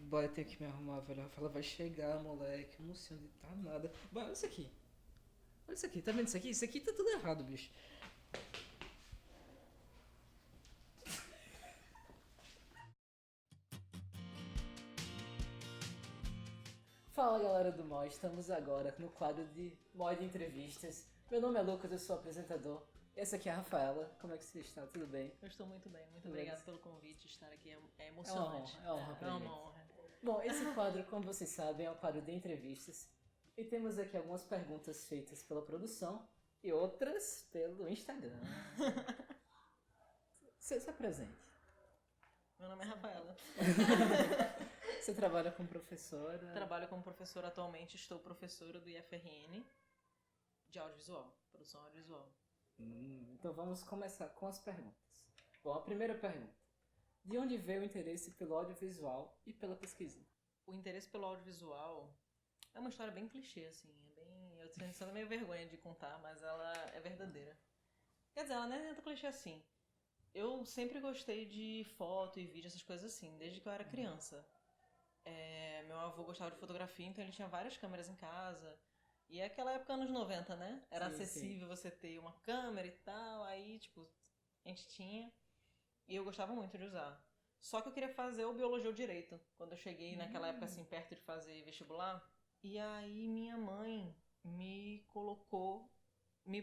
Bora, eu tenho que me arrumar, velho. A Rafaela vai chegar, moleque. Eu não sei onde tá nada. Bora, olha isso aqui. Olha isso aqui, tá vendo isso aqui? Isso aqui tá tudo errado, bicho. Fala, galera do MOD. Estamos agora no quadro de MOD Entrevistas. Meu nome é Lucas, eu sou apresentador. Essa aqui é a Rafaela. Como é que você está? Tudo bem? Eu estou muito bem, muito Tudo obrigada bem. pelo convite, estar aqui é emocionante. É uma honra pra É gente. uma honra. Bom, esse quadro, como vocês sabem, é um quadro de entrevistas. E temos aqui algumas perguntas feitas pela produção e outras pelo Instagram. Você se apresente. Meu nome é Rafaela. Você trabalha como professora? Trabalho como professora atualmente, estou professora do IFRN de audiovisual, produção audiovisual. Então vamos começar com as perguntas. Bom, a primeira pergunta. De onde veio o interesse pelo audiovisual e pela pesquisa? O interesse pelo audiovisual é uma história bem clichê, assim, eu tenho meio vergonha de contar, mas ela é verdadeira. Quer dizer, ela não é tanto clichê assim. Eu sempre gostei de foto e vídeo, essas coisas assim, desde que eu era criança. Meu avô gostava de fotografia, então ele tinha várias câmeras em casa. E é aquela época, anos 90, né? Era Sim, acessível você ter uma câmera e tal, aí, tipo, a gente tinha. E eu gostava muito de usar. Só que eu queria fazer o biologia ou direito, quando eu cheguei naquela época, assim, perto de fazer vestibular. E aí minha mãe me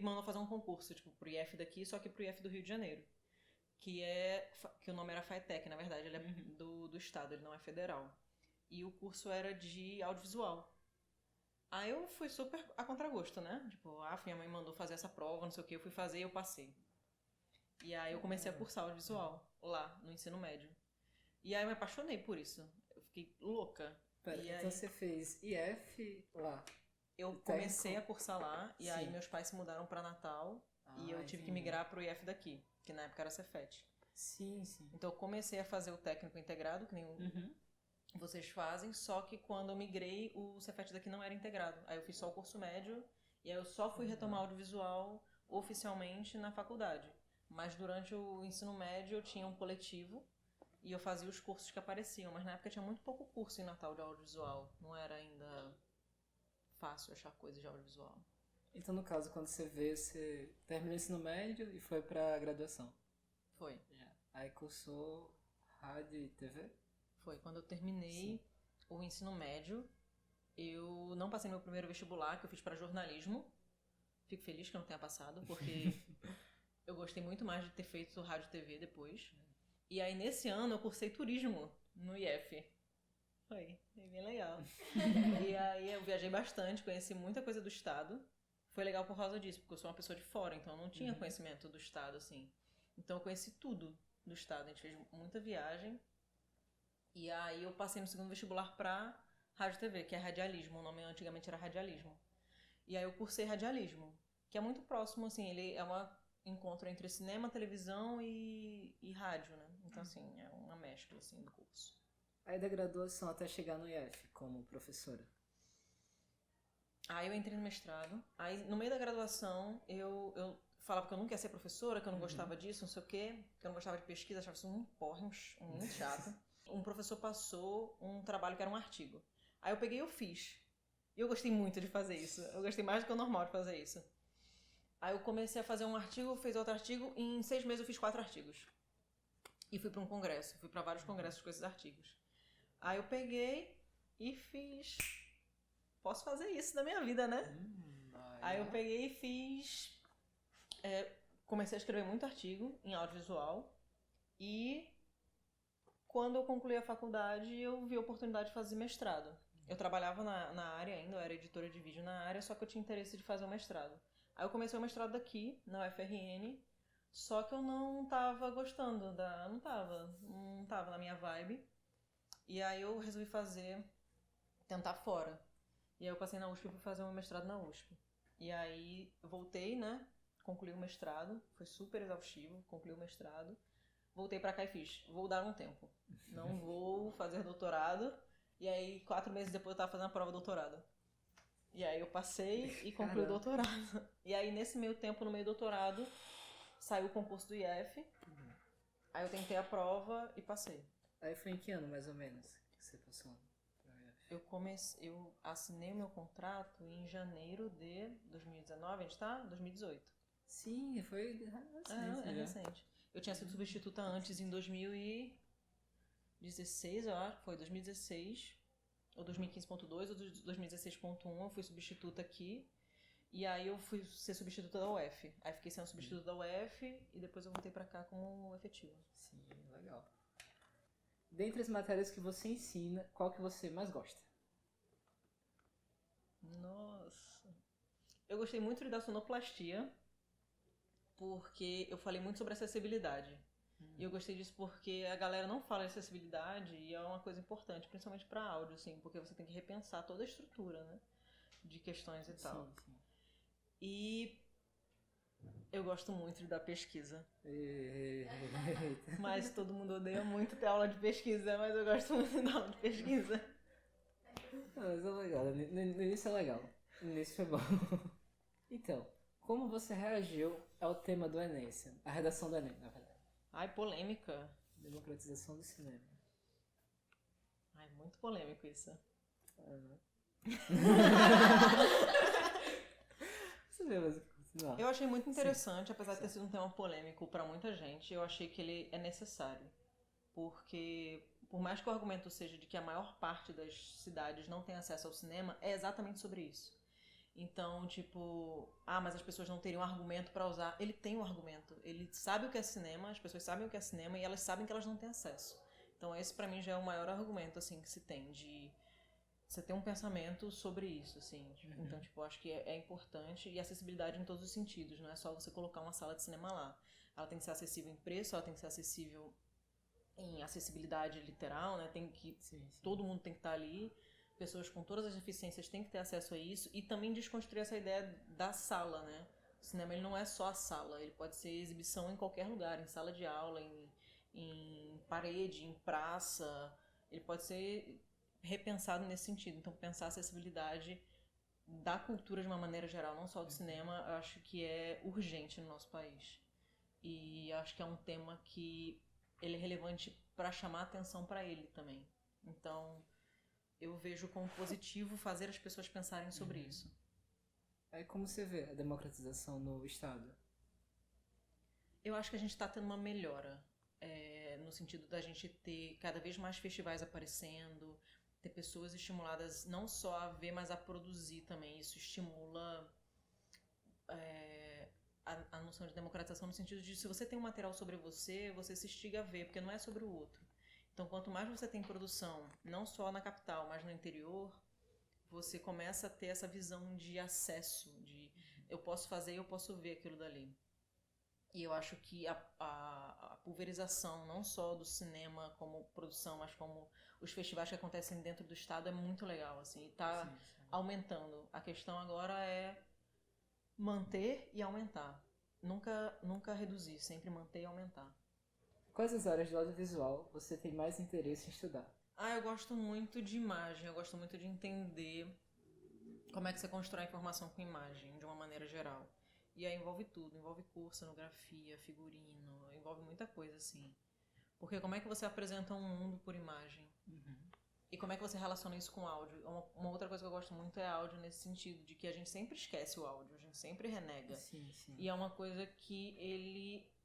mandou fazer um concurso, tipo, pro IF daqui, só que pro IF do Rio de Janeiro. Que o nome era FATEC, na verdade, ele é do estado, ele não é federal. E o curso era de audiovisual. Aí eu fui super a contragosto, né? Tipo, minha mãe mandou fazer essa prova, não sei o que, eu fui fazer e eu passei. E aí eu comecei a cursar audiovisual lá, no ensino médio. E aí eu me apaixonei por isso. Eu fiquei louca. Pera, E então aí você fez IF lá. eu Técnico? comecei a cursar lá, e aí Sim. meus pais se mudaram pra Natal, e eu tive que Entendi. migrar pro IF daqui, que na época era Cefet. Sim, sim. Então eu comecei a fazer o técnico integrado, que nem vocês fazem, só que quando eu migrei, o Cefet daqui não era integrado. Aí eu fiz só o curso médio, e aí eu só fui retomar audiovisual oficialmente na faculdade. Mas durante o ensino médio eu tinha um coletivo, e eu fazia os cursos que apareciam, mas na época tinha muito pouco curso em Natal de audiovisual. Não era ainda fácil achar coisas de audiovisual. Então, no caso, quando você veio, você terminou o ensino médio e foi pra graduação. Foi. Aí cursou rádio e TV? Foi. Quando eu terminei o ensino médio, eu não passei no meu primeiro vestibular, que eu fiz para jornalismo. Fico feliz que eu não tenha passado, porque eu gostei muito mais de ter feito rádio e TV depois. E aí, nesse ano, eu cursei turismo no IF. Foi bem legal. E aí, eu viajei bastante, conheci muita coisa do estado. Foi legal por causa disso, porque eu sou uma pessoa de fora, então eu não tinha conhecimento do estado, assim. Então eu conheci tudo do estado, a gente fez muita viagem. E aí eu passei no segundo vestibular pra rádio e TV, que é radialismo, o nome antigamente era radialismo. E aí eu cursei radialismo, que é muito próximo, assim, ele é um encontro entre cinema, televisão e rádio, né? Então, assim, é uma mescla, assim, do curso. Aí da graduação até chegar no IF como professora. Aí eu entrei no mestrado. Aí no meio da graduação eu falava que eu não queria ser professora, que eu não gostava disso, não sei o quê, que eu não gostava de pesquisa, achava isso um porre, muito chato. Um professor passou um trabalho que era um artigo. Aí eu peguei e eu fiz. E eu gostei muito de fazer isso. Eu gostei mais do que o normal de fazer isso. Aí eu comecei a fazer um artigo, fiz outro artigo, e em 6 meses eu fiz 4 artigos. E fui para um congresso, fui para vários congressos com esses artigos. Aí eu peguei e fiz... Posso fazer isso na minha vida, né? Aí eu peguei e fiz... comecei a escrever muito artigo em audiovisual. E quando eu concluí a faculdade, eu vi a oportunidade de fazer mestrado. Eu trabalhava na área ainda, eu era editora de vídeo na área, só que eu tinha interesse de fazer o mestrado. Aí eu comecei o mestrado daqui, na UFRN, só que eu não tava gostando não tava na minha vibe. E aí eu resolvi tentar fora. E aí eu passei na USP e fui fazer o meu mestrado na USP. E aí eu voltei, né? Concluí o mestrado, foi super exaustivo, concluí o mestrado. Voltei pra cá e fiz, vou dar um tempo. Não vou fazer doutorado. E aí 4 meses depois eu tava fazendo a prova do doutorado. E aí eu passei e concluí o doutorado. E aí nesse meio tempo, no meio do doutorado, saiu o concurso do IF. Aí eu tentei a prova e passei. Aí foi em que ano, mais ou menos, que você passou pra UF? Eu assinei o meu contrato em janeiro de 2019, a gente tá? 2018. Sim, foi recente É já. recente. Eu tinha sido substituta antes em 2016, eu acho, foi 2016, ou 2015.2 ou 2016.1, eu fui substituta aqui. E aí eu fui ser substituta da UF. Aí fiquei sendo substituta da UF e depois eu voltei pra cá como efetiva. Sim, legal. Dentre as matérias que você ensina, qual que você mais gosta? Nossa. Eu gostei muito da sonoplastia, porque eu falei muito sobre acessibilidade. E eu gostei disso porque a galera não fala de acessibilidade e é uma coisa importante, principalmente para áudio, assim, porque você tem que repensar toda a estrutura, né, de questões e tal. Sim. E eu gosto muito da pesquisa. Eita. Mas todo mundo odeia muito ter aula de pesquisa, mas eu gosto muito da aula de pesquisa. Mas é legal, no início é legal. No início foi bom. Então, como você reagiu ao tema do Enem, a redação do Enem, na verdade? Ai, polêmica. Democratização do cinema. Ai, muito polêmico isso. Você vê, mas continuar. Eu achei muito interessante, apesar de ter sido um tema polêmico pra muita gente, eu achei que ele é necessário. Porque, por mais que o argumento seja de que a maior parte das cidades não tem acesso ao cinema, é exatamente sobre isso. Então, tipo, mas as pessoas não teriam argumento pra usar. Ele tem um argumento. Ele sabe o que é cinema, as pessoas sabem o que é cinema e elas sabem que elas não têm acesso. Então, esse pra mim já é o maior argumento, assim, que se tem, de você ter um pensamento sobre isso, assim. Então, tipo, acho que é importante e acessibilidade em todos os sentidos. Não é só você colocar uma sala de cinema lá. Ela tem que ser acessível em preço, ela tem que ser acessível em acessibilidade literal, né? Sim. Todo mundo tem que estar ali. Pessoas com todas as deficiências têm que ter acesso a isso e também desconstruir essa ideia da sala, né? O cinema ele não é só a sala, ele pode ser exibição em qualquer lugar, em sala de aula, em parede, em praça, ele pode ser repensado nesse sentido. Então, pensar a acessibilidade da cultura de uma maneira geral, não só do cinema, eu acho que é urgente no nosso país. E acho que é um tema que ele é relevante para chamar atenção para ele também. Então, eu vejo como positivo fazer as pessoas pensarem sobre isso. Aí como você vê a democratização no Estado? Eu acho que a gente está tendo uma melhora, no sentido da gente ter cada vez mais festivais aparecendo, ter pessoas estimuladas não só a ver, mas a produzir também. Isso estimula a noção de democratização no sentido de se você tem um material sobre você, você se instiga a ver, porque não é sobre o outro. Então, quanto mais você tem produção, não só na capital, mas no interior, você começa a ter essa visão de acesso, de eu posso fazer e eu posso ver aquilo dali. E eu acho que a pulverização, não só do cinema como produção, mas como os festivais que acontecem dentro do estado é muito legal, assim, e tá aumentando. A questão agora é manter e aumentar. Nunca reduzir, sempre manter e aumentar. Quais as áreas do audiovisual você tem mais interesse em estudar? Eu gosto muito de imagem, eu gosto muito de entender como é que você constrói informação com imagem, de uma maneira geral. E aí envolve tudo, envolve curso, cenografia, figurino, envolve muita coisa, assim. Porque como é que você apresenta um mundo por imagem? E como é que você relaciona isso com áudio? Uma outra coisa que eu gosto muito é áudio nesse sentido, de que a gente sempre esquece o áudio, a gente sempre renega. Sim. E é uma coisa que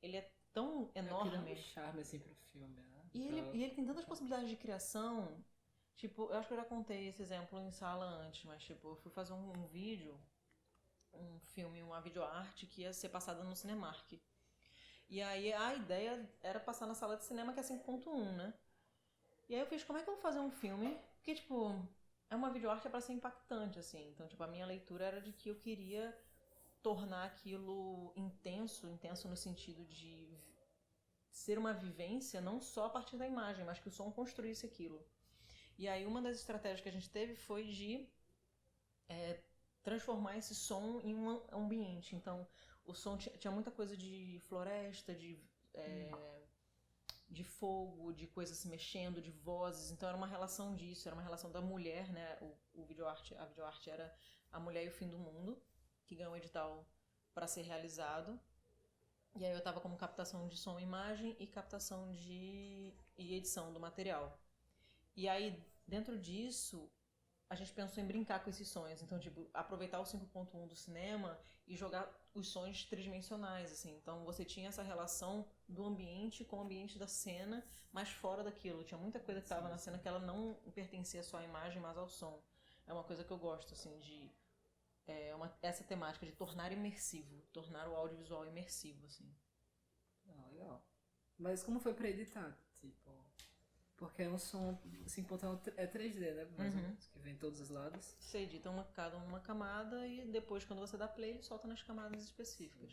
ele é tão enorme. Ele dá um charme assim pro filme, né? E ele tem tantas possibilidades de criação. Tipo, eu acho que eu já contei esse exemplo em sala antes, mas tipo, eu fui fazer um vídeo, um filme, uma videoarte que ia ser passada no Cinemark. E aí a ideia era passar na sala de cinema que é 5.1, né? E aí eu fiz, como é que eu vou fazer um filme? Porque, tipo, é uma videoarte pra ser impactante, assim. Então, tipo, a minha leitura era de que eu queria tornar aquilo intenso no sentido de ser uma vivência não só a partir da imagem, mas que o som construísse aquilo. E aí uma das estratégias que a gente teve foi de transformar esse som em um ambiente. Então, o som tinha muita coisa de floresta, de fogo, de coisas se mexendo, de vozes. Então era uma relação disso, era uma relação da mulher, né? A videoarte era A Mulher e o Fim do Mundo, que ganhou um edital para ser realizado. E aí eu tava como captação de som e imagem e captação de e edição do material. E aí, dentro disso, a gente pensou em brincar com esses sonhos. Então, tipo, aproveitar o 5.1 do cinema e jogar os sonhos tridimensionais, assim. Então, você tinha essa relação do ambiente com o ambiente da cena, mas fora daquilo. Tinha muita coisa que estava na cena que ela não pertencia só à imagem, mas ao som. É uma coisa que eu gosto, assim, de... essa temática de tornar imersivo, tornar o audiovisual imersivo, assim. Legal. Mas como foi pra editar? Tipo, porque é um som, 5.1 é 3D, né? Mais ou menos, que vem de todos os lados. Você edita cada uma camada e depois, quando você dá play, ele solta nas camadas específicas.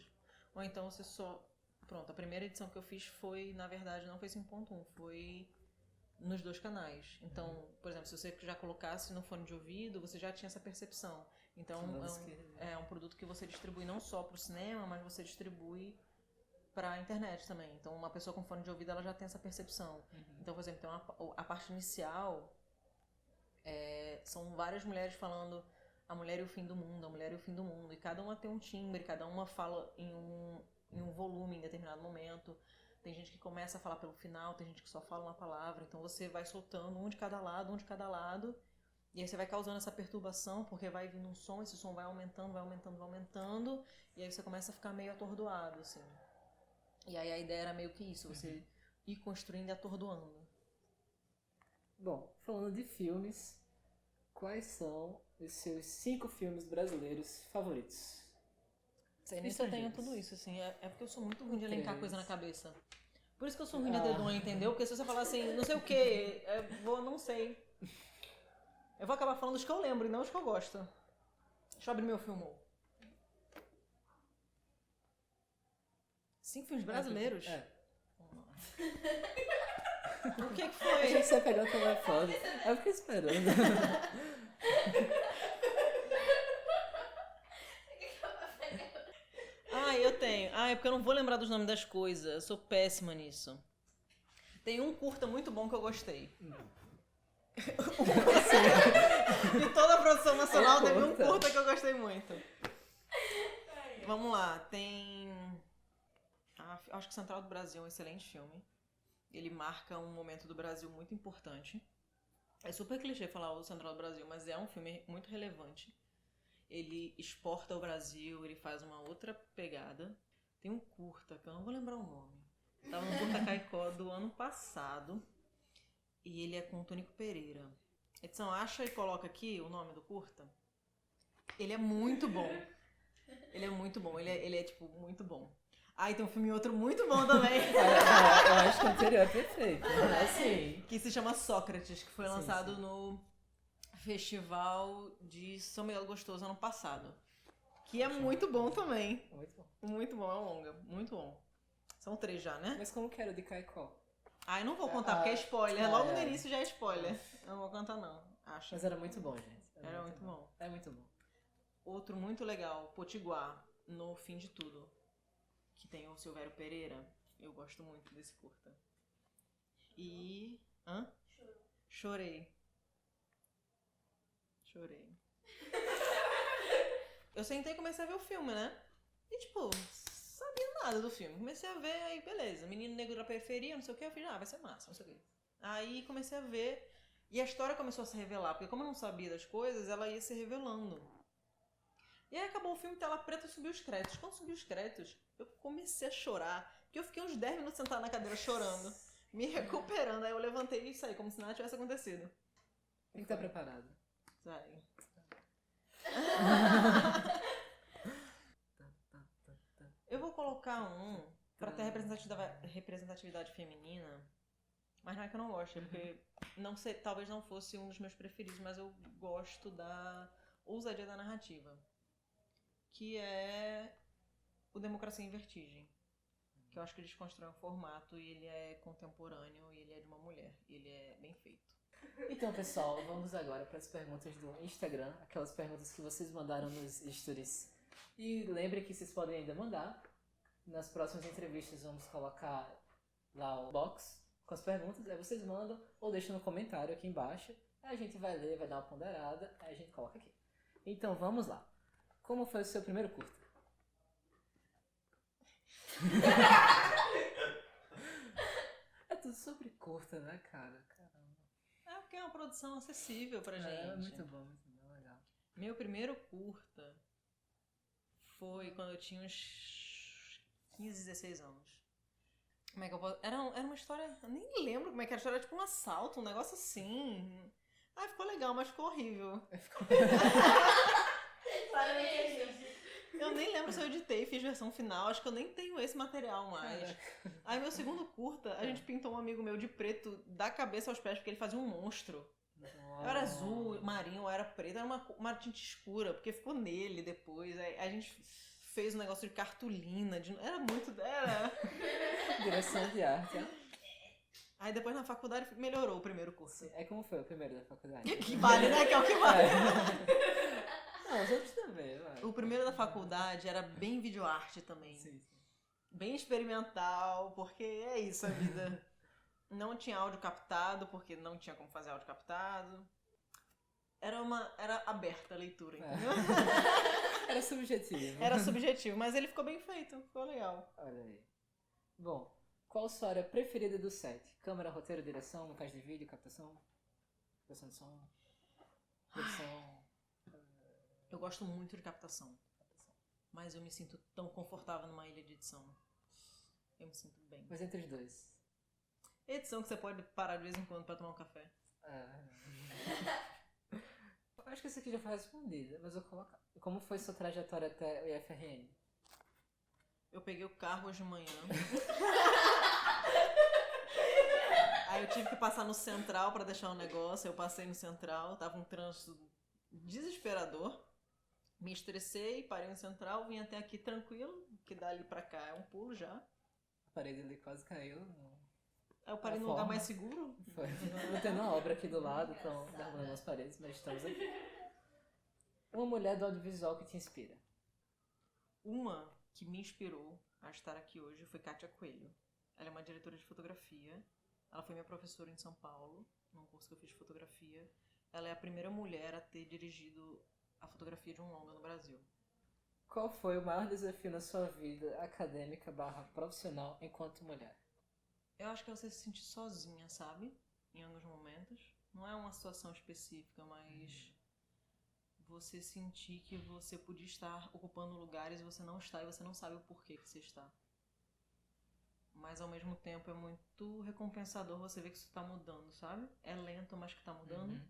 Ou então você só... Pronto, a primeira edição que eu fiz foi, na verdade, não foi 5.1, foi nos 2 canais. Então, por exemplo, se você já colocasse no fone de ouvido, você já tinha essa percepção. Então, é um produto que você distribui não só para o cinema, mas você distribui para a internet também. Então, uma pessoa com fone de ouvido, ela já tem essa percepção. Então, por exemplo, a parte inicial são várias mulheres falando a mulher e o fim do mundo, a mulher e o fim do mundo. E cada uma tem um timbre, cada uma fala em um volume em determinado momento. Tem gente que começa a falar pelo final, tem gente que só fala uma palavra. Então, você vai soltando um de cada lado. E aí você vai causando essa perturbação, porque vai vindo um som, esse som vai aumentando, e aí você começa a ficar meio atordoado, assim. E aí a ideia era meio que isso, você ir construindo e atordoando. Bom, falando de filmes, quais são os seus 5 filmes brasileiros favoritos? Sei nem se eu tenho tudo isso, assim, é porque eu sou muito ruim de elencar coisa na cabeça. Por isso que eu sou ruim de dedonha, entendeu? Porque se você falar assim, não sei o que, não sei. Eu vou acabar falando os que eu lembro e não os que eu gosto. Deixa eu abrir meu filme. 5 filmes brasileiros? O que foi? Achei que você ia pegar o telefone. Eu fiquei esperando. Eu tenho. É porque eu não vou lembrar dos nomes das coisas. Eu sou péssima nisso. Tem um curta muito bom que eu gostei. De toda a produção nacional, teve um curta que eu gostei muito. Vamos lá, tem... acho que Central do Brasil é um excelente filme. Ele marca um momento do Brasil muito importante. É super clichê falar o Central do Brasil, mas é um filme muito relevante. Ele exporta o Brasil, ele faz uma outra pegada. Tem um curta, que eu não vou lembrar o nome. Tava no Curta Caicó do ano passado. E ele é com o Tônico Pereira. Edson, acha e coloca aqui o nome do curta. Ele é muito bom. Ele é muito bom. Ele é tipo, muito bom. E tem um filme outro muito bom também. Eu acho que o anterior é perfeito. Assim. Que se chama Sócrates, que foi lançado no Festival de São Miguel do Gostoso ano passado. Que é muito bom também. Muito bom. Muito bom, é um longa. Muito bom. São 3 já, né? Mas como que era o de Caicó? Eu não vou contar, porque é spoiler. Logo no início já é spoiler. Eu não vou contar, não. Acho. Mas era muito bom, gente. Era muito bom. É muito bom. Outro muito legal, Potiguar, no Fim de Tudo. Que tem o Silvério Pereira. Eu gosto muito desse curta. E... Chorei. Eu sentei e comecei a ver o filme, né? E tipo... sabia nada do filme. Comecei a ver, aí beleza, menino negro da periferia, não sei o que, eu falei, vai ser massa, não sei o que. Aí comecei a ver, e a história começou a se revelar, porque como eu não sabia das coisas, ela ia se revelando. E aí acabou o filme, tela preta, subiu os créditos. Quando subiu os créditos, eu comecei a chorar, porque eu fiquei uns 10 minutos sentada na cadeira chorando, me recuperando, aí eu levantei e saí, como se nada tivesse acontecido. Tem que estar preparado. Sai. Eu vou colocar um pra ter representatividade feminina, mas não é que eu não gosto, é porque talvez não fosse um dos meus preferidos, mas eu gosto da ousadia da narrativa, que é o Democracia em Vertigem, que eu acho que eles constroem um formato e ele é contemporâneo e ele é de uma mulher, e ele é bem feito. Então, pessoal, vamos agora para as perguntas do Instagram, aquelas perguntas que vocês mandaram nos stories. E lembre que vocês podem ainda mandar. Nas próximas entrevistas vamos colocar lá o box com as perguntas. Aí vocês mandam ou deixam no comentário aqui embaixo. Aí a gente vai ler, vai dar uma ponderada, aí a gente coloca aqui. Então vamos lá. Como foi o seu primeiro curta? tudo sobre curta, né, cara? Caramba. É porque é uma produção acessível pra gente. É, muito bom, legal. Meu primeiro curta foi quando eu tinha uns 15, 16 anos. Como é que eu posso... Era uma história... Eu nem lembro como é que era a história. Era tipo um assalto, um negócio assim. Ah, ficou legal, mas ficou horrível. Eu nem lembro se eu editei e fiz versão final. Acho que eu nem tenho esse material mais. Aí meu segundo curta, a gente pintou um amigo meu de preto da cabeça aos pés, porque ele fazia um monstro. Eu era azul, marinho, eu era preto. Era uma tinta escura, porque ficou nele depois. Aí a gente fez um negócio de cartolina. Era muito... Direção de arte, ó. Aí depois na faculdade melhorou o primeiro curso. É como foi o primeiro da faculdade? Que vale, né? Que é o que vale. Não, os outros também, vai. O primeiro da faculdade era bem videoarte também. Sim. Bem experimental, porque é isso a vida. Não tinha áudio captado, porque não tinha como fazer áudio captado. Era aberta a leitura, entendeu? Era subjetivo. Era subjetivo, mas ele ficou bem feito, ficou legal. Olha aí. Bom, qual sua área preferida do set? Câmera, roteiro, direção, montagem de vídeo, captação, produção de som, produção... Eu gosto muito de captação. Mas eu me sinto tão confortável numa ilha de edição. Eu me sinto bem. Mas entre os dois? Edição que você pode parar de vez em quando pra tomar um café. Eu acho que essa aqui já foi respondida, mas eu vou colocar. Como foi sua trajetória até o IFRN? Eu peguei o carro hoje de manhã. Aí eu tive que passar no Central pra deixar um negócio. Eu passei no Central, tava um trânsito desesperador. Me estressei, parei no Central, vim até aqui tranquilo, que dali pra cá é um pulo já. A parede ali quase caiu. Aí eu parei num lugar mais seguro. Foi. Não tem uma obra aqui do lado, então derrubando as paredes, mas estamos aqui. Uma mulher do audiovisual que te inspira? Uma que me inspirou a estar aqui hoje foi Kátia Coelho. Ela é uma diretora de fotografia. Ela foi minha professora em São Paulo, num curso que eu fiz de fotografia. Ela é a primeira mulher a ter dirigido a fotografia de um longa no Brasil. Qual foi o maior desafio na sua vida acadêmica / profissional enquanto mulher? Eu acho que é você se sentir sozinha, sabe? Em alguns momentos. Não é uma situação específica, mas você sentir que você podia estar ocupando lugares e você não está, e você não sabe o porquê que você está. Mas ao mesmo tempo é muito recompensador você ver que isso está mudando, sabe? É lento, mas que está mudando.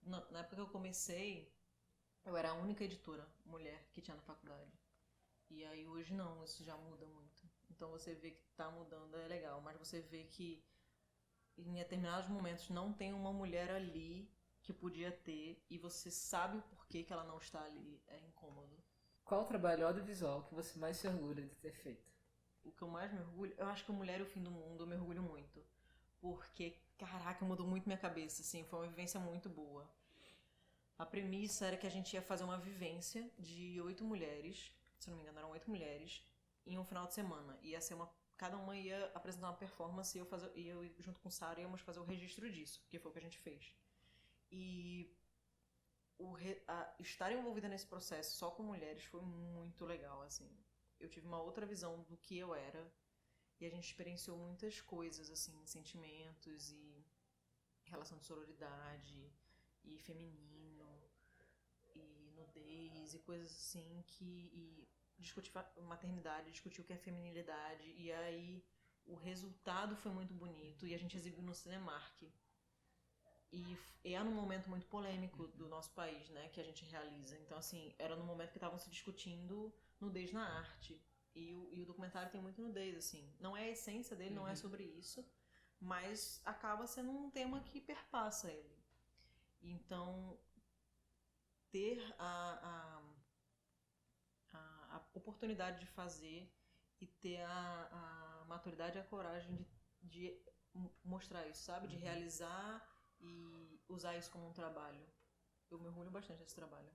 Na época que eu comecei, eu era a única editora mulher que tinha na faculdade. E aí hoje não, isso já muda muito. Então você vê que tá mudando, é legal. Mas você vê que em determinados momentos não tem uma mulher ali que podia ter. E você sabe o porquê que ela não está ali. É incômodo. Qual o trabalho audiovisual que você mais se orgulha de ter feito? O que eu mais me orgulho... Eu acho que o Mulher e o Fim do Mundo eu me orgulho muito. Porque, caraca, mudou muito minha cabeça, assim. Foi uma vivência muito boa. A premissa era que a gente ia fazer uma vivência de 8 mulheres, se não me engano eram 8 mulheres, em um final de semana. Ia ser cada uma ia apresentar uma performance e eu junto com Sara íamos fazer o registro disso, que foi o que a gente fez. E estar envolvida nesse processo só com mulheres foi muito legal, assim. Eu tive uma outra visão do que eu era e a gente experienciou muitas coisas, assim, sentimentos e relação de sororidade e feminino e nudez e coisas assim e discutir maternidade, discutir o que é feminilidade e aí o resultado foi muito bonito e a gente exibiu no Cinemark e é num momento muito polêmico do nosso país, né, que a gente realiza. Então assim, era no momento que estavam se discutindo nudez na arte e o documentário tem muito nudez, assim, não é a essência dele, não é sobre isso, mas acaba sendo um tema que perpassa ele. Então, ter a oportunidade de fazer e ter a maturidade e a coragem de mostrar isso, sabe? De realizar e usar isso como um trabalho. Eu me orgulho bastante desse trabalho.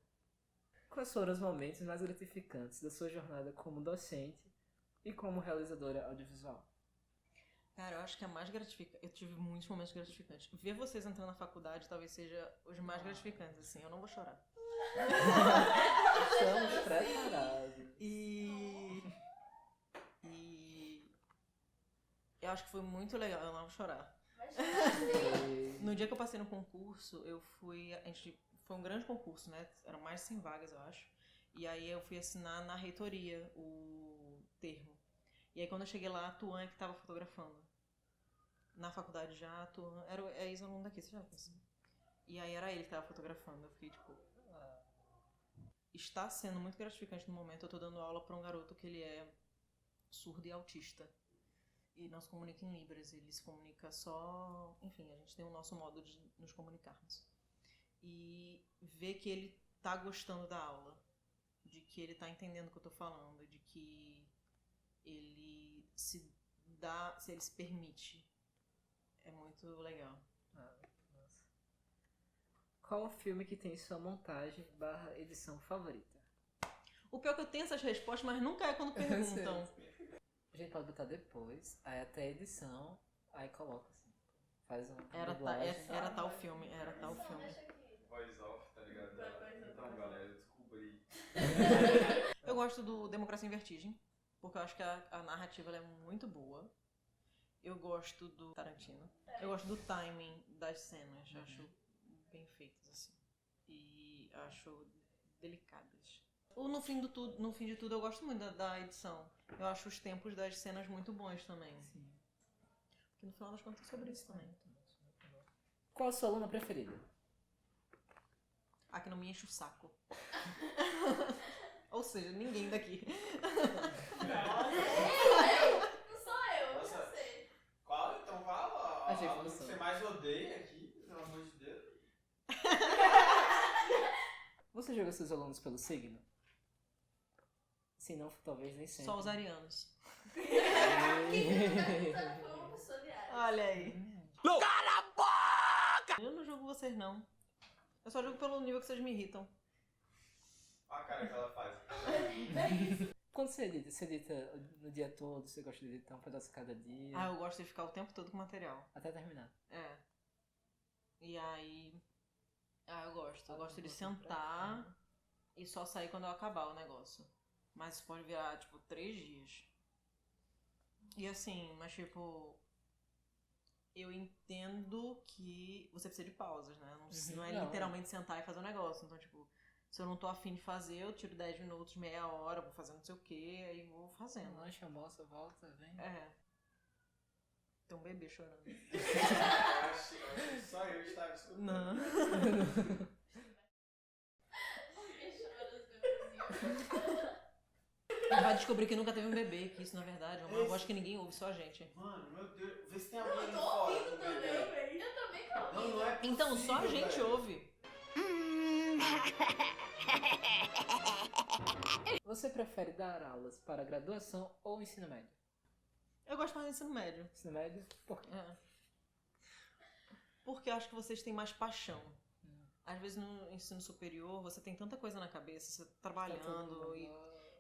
Quais foram os momentos mais gratificantes da sua jornada como docente e como realizadora audiovisual? Cara, eu acho que a mais gratificante... Eu tive muitos momentos gratificantes. Ver vocês entrando na faculdade talvez seja os mais gratificantes, assim. Eu não vou chorar. Estamos preparados. E Eu acho que foi muito legal, eu não vou chorar. Vai chorar, sim. No dia que eu passei no concurso, foi um grande concurso, né? Eram mais de 100 vagas, eu acho. E aí eu fui assinar na reitoria o termo. E aí quando eu cheguei lá, a Tuan é que tava fotografando. Na faculdade já, a Tuan... É ex-aluno daqui, você já conhece. E aí era ele que tava fotografando. Eu fiquei tipo... Está sendo muito gratificante no momento. Eu tô dando aula pra um garoto que ele é surdo e autista. E não se comunica em Libras. Ele se comunica só... Enfim, a gente tem o nosso modo de nos comunicarmos. E ver que ele tá gostando da aula. De que ele tá entendendo o que eu tô falando. De que ele ele se permite. É muito legal. Nossa. Qual o filme que tem sua montagem / edição favorita? O pior é que eu tenho essas respostas, mas nunca é quando perguntam. A gente pode botar depois, aí até a edição, aí coloca assim. Faz uma Era tal filme. Voice off, tá ligado? Então, galera, eu descobri. Eu gosto do Democracia em Vertigem, porque eu acho que a narrativa ela é muito boa. Eu gosto do Tarantino. Eu gosto do timing das cenas. Eu acho bem feitas, assim. E acho delicadas. No fim de tudo, eu gosto muito da edição. Eu acho os tempos das cenas muito bons também. Sim. Porque no final das contas é sobre isso também. Qual a sua aluna preferida? A que não me enche o saco. Ou seja, ninguém daqui. Não sou eu, Nossa. não sei. Qual? Então fala. Achei A que que fosse. você mais odeia aqui, pelo amor de Deus. Você joga seus alunos pelo signo? Se não, talvez nem sempre. Só os arianos. Quem tá perguntando foi uma pessoa de área. Olha aí. Eu não julgo vocês, não. Eu só julgo pelo nível que vocês me irritam. Olha a cara que ela faz. Quando você edita no dia todo, você gosta de editar um pedaço cada dia? Ah, eu gosto de ficar o tempo todo com material. Até terminar. É. E aí... Ah, eu gosto. Eu gosto de sentar e só sair quando eu acabar o negócio. Mas isso pode virar, tipo, 3 dias. E assim, mas tipo... Eu entendo que você precisa de pausas, né? Não é Não. literalmente sentar e fazer um negócio. Então, tipo, se eu não tô afim de fazer, eu tiro 10 minutos, meia hora, vou fazendo não sei o quê, aí vou fazendo. Lanche, almoça, volta, vem. É. Tem um bebê chorando. Eu acho que só eu estava escutando. Não. Ninguém chama dos bebezinhos. Ele vai descobrir que nunca teve um bebê, que isso na verdade é uma voz que ninguém ouve, só a gente. Mano, meu Deus, vê se tem Não, alguém eu ali tô fora ouvindo com o bebê. também. Eu também tô ouvindo. Não é Então só a possível, gente velho. ouve. Você prefere dar aulas para graduação ou ensino médio? Eu gosto mais do ensino médio. Ensino médio? Por quê? É. Porque eu acho que vocês têm mais paixão. Às vezes no ensino superior você tem tanta coisa na cabeça, você tá trabalhando e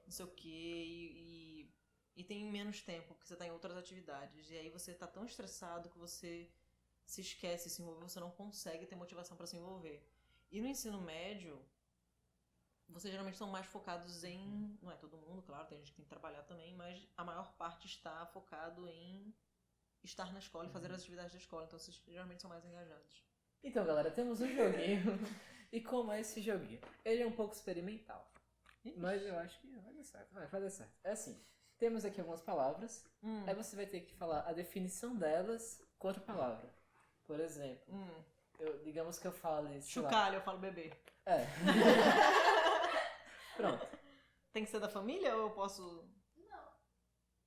não sei o quê, e tem menos tempo, porque você tá em outras atividades. E aí você tá tão estressado que você se esquece de se envolver, você não consegue ter motivação pra se envolver. E no ensino médio, vocês geralmente estão mais focados em... Não é todo mundo, claro, tem gente que tem que trabalhar também, mas a maior parte está focado em estar na escola e fazer as atividades da escola. Então vocês geralmente são mais engajados. Então, galera, temos um joguinho. E como é esse joguinho? Ele é um pouco experimental. Mas eu acho que vai dar certo. Vai dar certo. É assim, temos aqui algumas palavras. Aí você vai ter que falar a definição delas com outra palavra. Por exemplo, digamos que eu fale... sei lá. Chocalho, eu falo bebê. É. Pronto. Tem que ser da família ou eu posso... Não.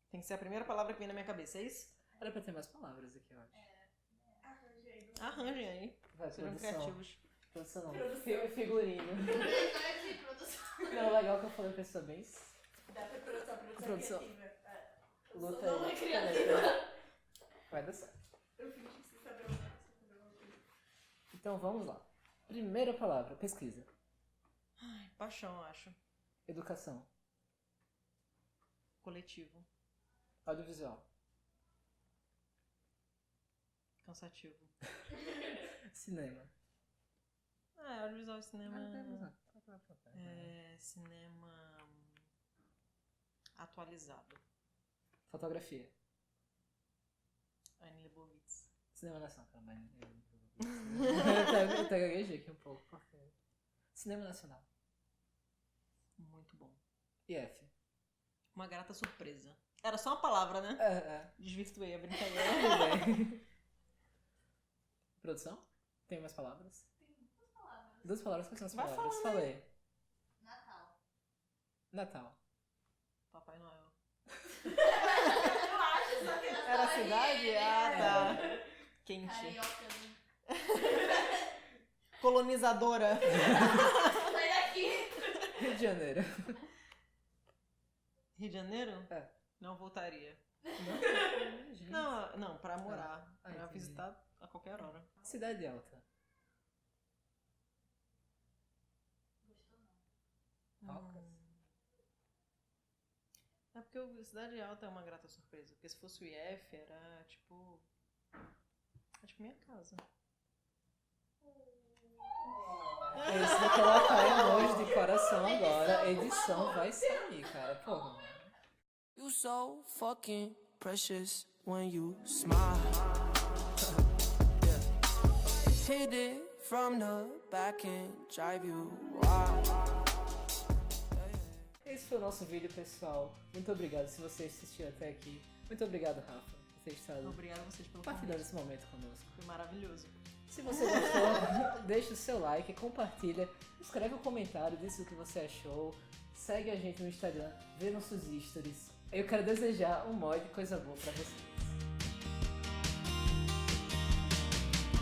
Tem que ser a primeira palavra que vem na minha cabeça, é isso? Era pra ter mais palavras aqui, eu acho. Arranjei. Arranjem aí. Vai, Sejam produção. criativos. Produção não. Produção. Figurino. Aqui, produção. Não, legal que eu falei pessoa bem... Dá pra produção Produção. criativa. É. Luta Não aí. é criativa. Vai dar certo. Eu fingi que você sabia uma coisa. Então vamos lá. Primeira palavra, pesquisa. Ai, paixão, eu acho. Educação. Coletivo. Audiovisual. Cansativo. Cinema. Audiovisual e cinema... É. Cinema... atualizado. Fotografia. Annie Leibovitz. Cinema nacional, caramba. Eu até gaguejei aqui um pouco, porque... Cinema nacional. Muito bom. E F? Uma grata surpresa. Era só uma palavra, né? É. Desvirtuei a brincadeira. Tudo bem. Produção? Tem mais palavras? Tem duas palavras. Duas palavras, quais são as Vai palavras? falando Falei. Natal. Natal. Papai Noel. Eu acho, só que Natal Era a é cidade? ele, Ah, é. tá. Quente. Carioca, né? Colonizadora. Sai daqui. Rio de Janeiro. Rio de Janeiro? É. Não voltaria. Gente. Não, pra morar. Ah, Pra entendi. visitar a qualquer hora. Cidade Alta. Gostou não. Rocas. É porque o Cidade Alta é uma grata surpresa. Porque se fosse o IF, era tipo. É tipo minha casa. Esse vai colocar emoji de coração agora. A edição vai sair, cara. Porra. You so fucking precious when you smile. Yeah. Hit it from the back and drive you wild. Esse foi o nosso vídeo, pessoal. Muito obrigado se você assistiu até aqui. Muito obrigado, Rafa, por ter estado Obrigada a vocês pelo compartilhando convite. esse momento conosco. Foi maravilhoso. Se você gostou, deixa o seu like, compartilha, escreve um comentário, diz o que você achou, segue a gente no Instagram, vê nossos stories. Eu quero desejar um monte de coisa boa pra você.